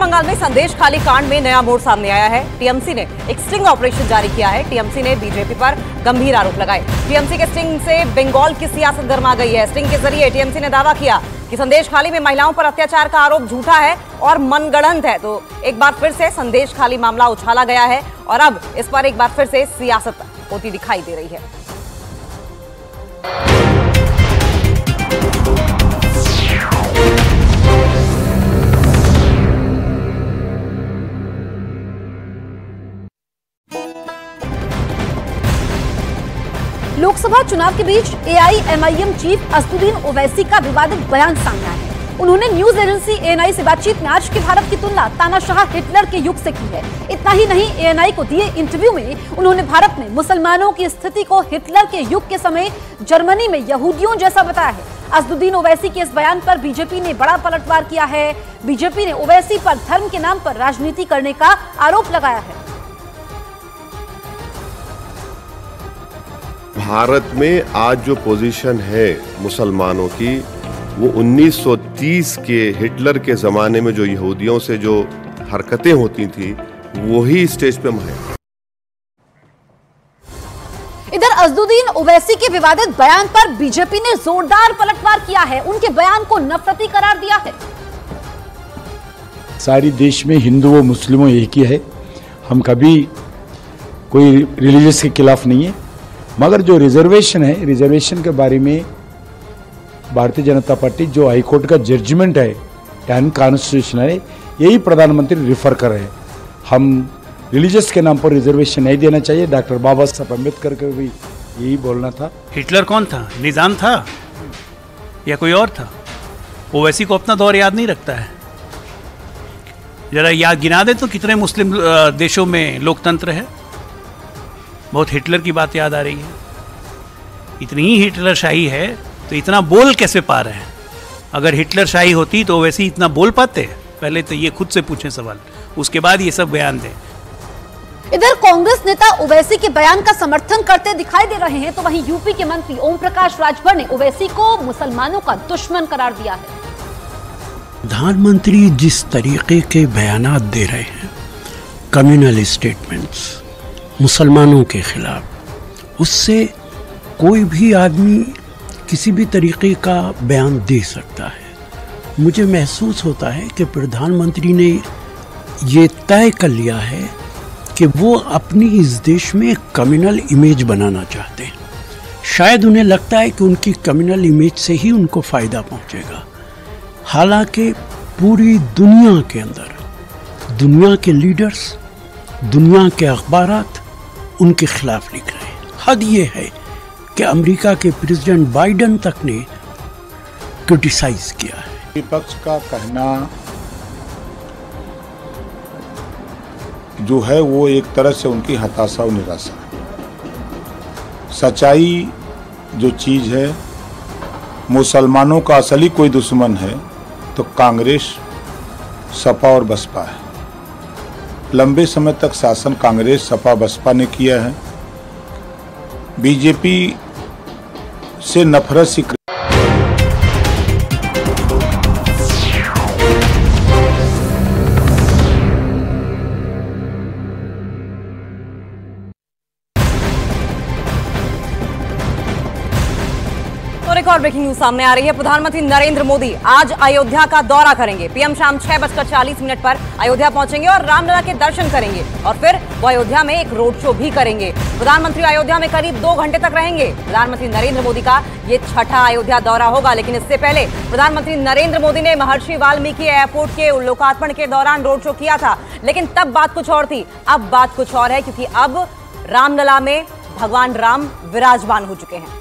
बंगाल में संदेश खाली कांड में नया मोड़ सामने आया है। टीएमसी ने एक स्टिंग ऑपरेशन जारी किया है। टीएमसी ने बीजेपी पर गंभीर आरोप लगाए। टीएमसी के स्टिंग से बंगाल की सियासत गर्मा गई है। स्टिंग के जरिए टीएमसी ने दावा किया कि संदेश खाली में महिलाओं पर अत्याचार का आरोप झूठा है और मनगढ़ंत है। तो एक बार फिर से संदेश खाली मामला उछाला गया है और अब इस पर एक बार फिर से सियासत होती दिखाई दे रही है। लोकसभा चुनाव के बीच एआईएमआईएम चीफ असदुद्दीन ओवैसी का विवादित बयान सामने आया है। उन्होंने न्यूज एजेंसी एएनआई से बातचीत में आज के भारत की तुलना तानाशाह हिटलर के युग से की है। इतना ही नहीं, एएनआई को दिए इंटरव्यू में उन्होंने भारत में मुसलमानों की स्थिति को हिटलर के युग के समय जर्मनी में यहूदियों जैसा बताया है। असदुद्दीन ओवैसी के इस बयान पर बीजेपी ने बड़ा पलटवार किया है। बीजेपी ने ओवैसी पर धर्म के नाम पर राजनीति करने का आरोप लगाया है। भारत में आज जो पोजीशन है मुसलमानों की, वो 1930 के हिटलर के जमाने में जो यहूदियों से जो हरकतें होती थी वही स्टेज पे है। इधर असदुद्दीन ओवैसी के विवादित बयान पर बीजेपी ने जोरदार पलटवार किया है। उनके बयान को नफरती करार दिया है। सारी देश में हिंदू व मुस्लिमों एक ही है। हम कभी कोई रिलीजियस के खिलाफ नहीं है, मगर जो रिजर्वेशन है, रिजर्वेशन के बारे में भारतीय जनता पार्टी जो हाईकोर्ट का जजमेंट है अनकॉन्स्टिट्यूशनल है, यही प्रधानमंत्री रिफर कर रहे हैं। हम रिलीजियस के नाम पर रिजर्वेशन नहीं देना चाहिए। डॉक्टर बाबा साहब अम्बेडकर को भी यही बोलना था। हिटलर कौन था? निजाम था या कोई और था? ओवैसी को अपना दौर याद नहीं रखता है। जरा याद गिना दे तो कितने मुस्लिम देशों में लोकतंत्र है। बहुत हिटलर की बात याद आ रही है। इतनी ही हिटलर शाही है तो इतना बोल कैसे पा रहे हैं? अगर हिटलर शाही होती तो वैसे ही इतना बोल पाते? पहले तो ये खुद से पूछें सवाल, उसके बाद ये सब बयान दें। इधर कांग्रेस नेता ओवैसी के बयान का समर्थन करते दिखाई दे रहे हैं, तो वहीं यूपी के मंत्री ओम प्रकाश राजभर ने ओवैसी को मुसलमानों का दुश्मन करार दिया है। प्रधानमंत्री जिस तरीके के बयानात दे रहे हैं, कम्युनल स्टेटमेंट्स मुसलमानों के खिलाफ, उससे कोई भी आदमी किसी भी तरीके का बयान दे सकता है। मुझे महसूस होता है कि प्रधानमंत्री ने ये तय कर लिया है कि वो अपनी इस देश में कम्युनल इमेज बनाना चाहते हैं। शायद उन्हें लगता है कि उनकी कम्युनल इमेज से ही उनको फ़ायदा पहुंचेगा। हालांकि पूरी दुनिया के अंदर दुनिया के लीडर्स, दुनिया के अखबारात उनके खिलाफ लिख रहे हैं। हद ये है कि अमेरिका के प्रेसिडेंट बाइडेन तक ने क्रिटिसाइज किया है। विपक्ष का कहना जो है वो एक तरह से उनकी हताशा और निराशा है। सच्चाई जो चीज़ है, मुसलमानों का असली कोई दुश्मन है तो कांग्रेस, सपा और बसपा है। लंबे समय तक शासन कांग्रेस, सपा, बसपा ने किया है। बीजेपी से नफरत सी एक और ब्रेकिंग न्यूज सामने आ रही है। प्रधानमंत्री नरेंद्र मोदी आज अयोध्या का दौरा करेंगे। पीएम शाम 6:40 पर अयोध्या पहुंचेंगे और रामलला के दर्शन करेंगे और फिर वो अयोध्या में एक रोड शो भी करेंगे। प्रधानमंत्री अयोध्या में करीब 2 घंटे तक रहेंगे। प्रधानमंत्री नरेंद्र मोदी का ये 6ठा अयोध्या दौरा होगा, लेकिन इससे पहले प्रधानमंत्री नरेंद्र मोदी ने महर्षि वाल्मीकि एयरपोर्ट के लोकार्पण के दौरान रोड शो किया था, लेकिन तब बात कुछ और थी। अब बात कुछ और है, क्योंकि अब रामलला में भगवान राम विराजमान हो चुके हैं।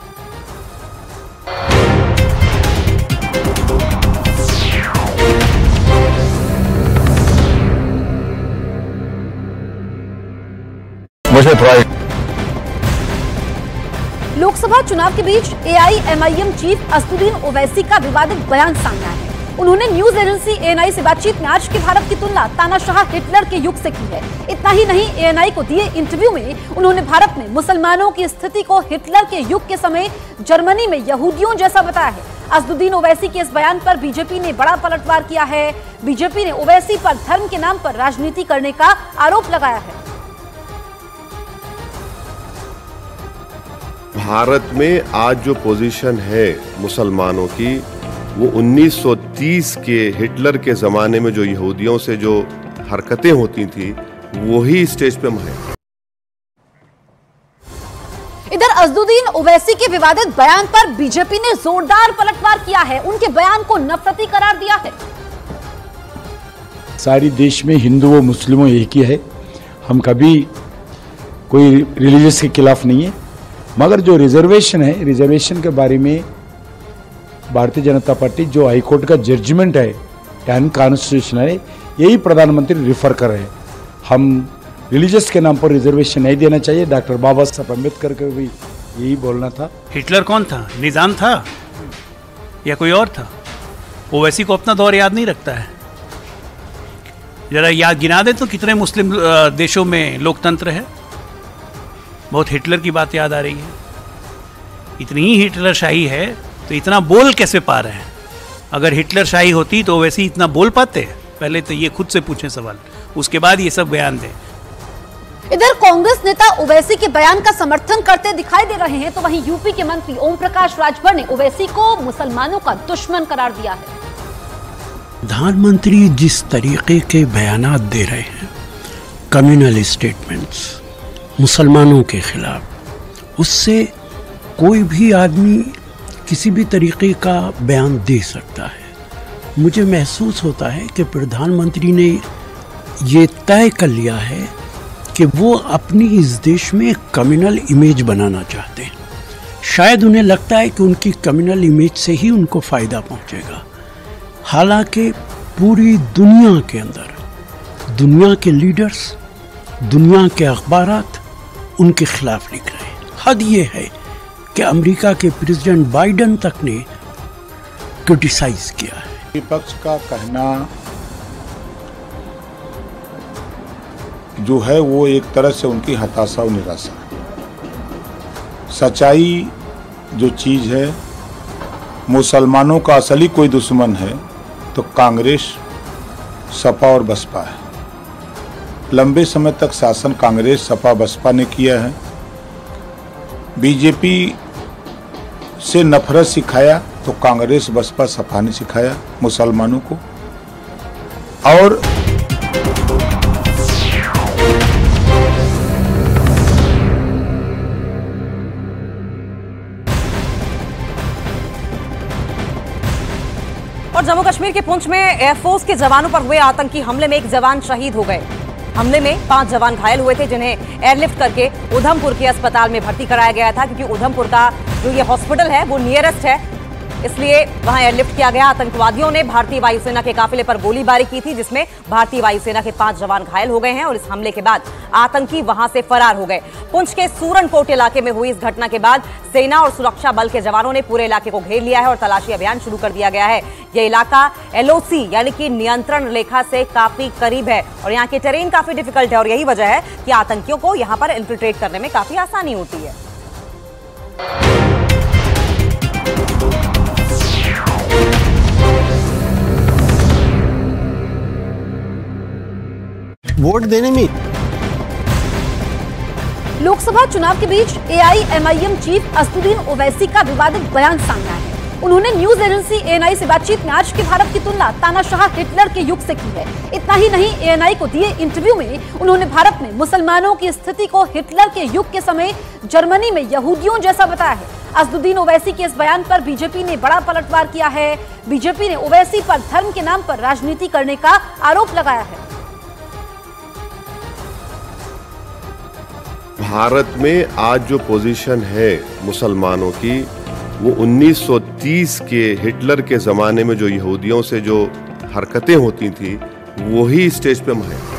लोकसभा चुनाव के बीच एआईएमआईएम चीफ असदुद्दीन ओवैसी का विवादित बयान सामने आया है। उन्होंने न्यूज एजेंसी एएनआई से बातचीत में आज के भारत की तुलना तानाशाह हिटलर के युग से की है। इतना ही नहीं, एएनआई को दिए इंटरव्यू में उन्होंने भारत में मुसलमानों की स्थिति को हिटलर के युग के समय जर्मनी में यहूदियों जैसा बताया है। असदुद्दीन ओवैसी के इस बयान पर बीजेपी ने बड़ा पलटवार किया है। बीजेपी ने ओवैसी पर धर्म के नाम पर राजनीति करने का आरोप लगाया है। भारत में आज जो पोजीशन है मुसलमानों की, वो 1930 के हिटलर के ज़माने में जो यहूदियों से जो हरकतें होती थी वही स्टेज पे है। इधर असदुद्दीन ओवैसी के विवादित बयान पर बीजेपी ने जोरदार पलटवार किया है। उनके बयान को नफरती करार दिया है। सारी देश में हिंदू व मुस्लिमों एक ही है। हम कभी कोई रिलीजियस के खिलाफ नहीं है, मगर जो रिजर्वेशन है, रिजर्वेशन के बारे में भारतीय जनता पार्टी जो हाईकोर्ट का जजमेंट है अनकॉन्स्टिट्यूशनल है, यही प्रधानमंत्री रिफर कर रहे हैं। हम रिलीजियस के नाम पर रिजर्वेशन नहीं देना चाहिए। डॉक्टर बाबा साहब अम्बेडकर को भी यही बोलना था। हिटलर कौन था? निजाम था या कोई और था? ओवैसी को अपना दौर याद नहीं रखता है। जरा याद गिना दे तो कितने मुस्लिम देशों में लोकतंत्र है। बहुत हिटलर की बात याद आ रही है। इतनी ही हिटलर शाही है तो इतना बोल कैसे पा रहे हैं? अगर हिटलर शाही होती तो ओवैसी इतना बोल पाते? पहले तो ये खुद से पूछें सवाल, उसके बाद ये सब बयान दें। इधर कांग्रेस नेता ओवैसी के बयान का समर्थन करते दिखाई दे रहे हैं, तो वहीं यूपी के मंत्री ओम प्रकाश राजभर ने ओवैसी को मुसलमानों का दुश्मन करार दिया है। प्रधानमंत्री जिस तरीके के बयानात दे रहे हैं, कम्युनल स्टेटमेंट्स मुसलमानों के खिलाफ, उससे कोई भी आदमी किसी भी तरीके का बयान दे सकता है। मुझे महसूस होता है कि प्रधानमंत्री ने ये तय कर लिया है कि वो अपनी इस देश में कम्युनल इमेज बनाना चाहते हैं। शायद उन्हें लगता है कि उनकी कम्युनल इमेज से ही उनको फ़ायदा पहुंचेगा। हालांकि पूरी दुनिया के अंदर दुनिया के लीडर्स, दुनिया के अखबारात उनके खिलाफ लिख रहे हैं। हद ये है कि अमेरिका के प्रेसिडेंट बाइडेन तक ने क्रिटिसाइज किया है। विपक्ष का कहना जो है वो एक तरह से उनकी हताशा और निराशा है। सच्चाई जो चीज़ है, मुसलमानों का असली कोई दुश्मन है तो कांग्रेस, सपा और बसपा है। लंबे समय तक शासन कांग्रेस, सपा, बसपा ने किया है। बीजेपी से नफरत सिखाया तो कांग्रेस, बसपा, सपा ने सिखाया मुसलमानों को। और जम्मू कश्मीर के पुंछ में एयरफोर्स के जवानों पर हुए आतंकी हमले में एक जवान शहीद हो गए। हमले में 5 जवान घायल हुए थे, जिन्हें एयरलिफ्ट करके उधमपुर के अस्पताल में भर्ती कराया गया था, क्योंकि उधमपुर का जो ये हॉस्पिटल है वो नियरेस्ट है, इसलिए वहां एयरलिफ्ट किया गया। आतंकवादियों ने भारतीय वायुसेना के काफिले पर गोलीबारी की थी, जिसमें भारतीय वायुसेना के 5 जवान घायल हो गए हैं और इस हमले के बाद आतंकी वहां से फरार हो गए। पुंछ के सूरनकोट इलाके में हुई इस घटना के बाद सेना और सुरक्षा बल के जवानों ने पूरे इलाके को घेर लिया है और तलाशी अभियान शुरू कर दिया गया है। यह इलाका LOC यानी कि नियंत्रण रेखा से काफी करीब है और यहाँ के टेरेन काफी डिफिकल्ट है और यही वजह है कि आतंकियों को यहाँ पर इन्फिल्ट्रेट करने में काफी आसानी होती है। वोट देने में लोकसभा चुनाव के बीच AIMIM चीफ असदुद्दीन ओवैसी का विवादित बयान सामने आया है। उन्होंने न्यूज एजेंसी ANI से बातचीत में आज के भारत की तुलना तानाशाह हिटलर के युग से की है। इतना ही नहीं, ANI को दिए इंटरव्यू में उन्होंने भारत में मुसलमानों की स्थिति को हिटलर के युग के समय जर्मनी में यहूदियों जैसा बताया है। असदुद्दीन ओवैसी के इस बयान पर बीजेपी ने बड़ा पलटवार किया है। बीजेपी ने ओवैसी पर धर्म के नाम पर राजनीति करने का आरोप लगाया है। भारत में आज जो पोजीशन है मुसलमानों की, वो 1930 के हिटलर के ज़माने में जो यहूदियों से जो हरकतें होती थी वही स्टेज पे है।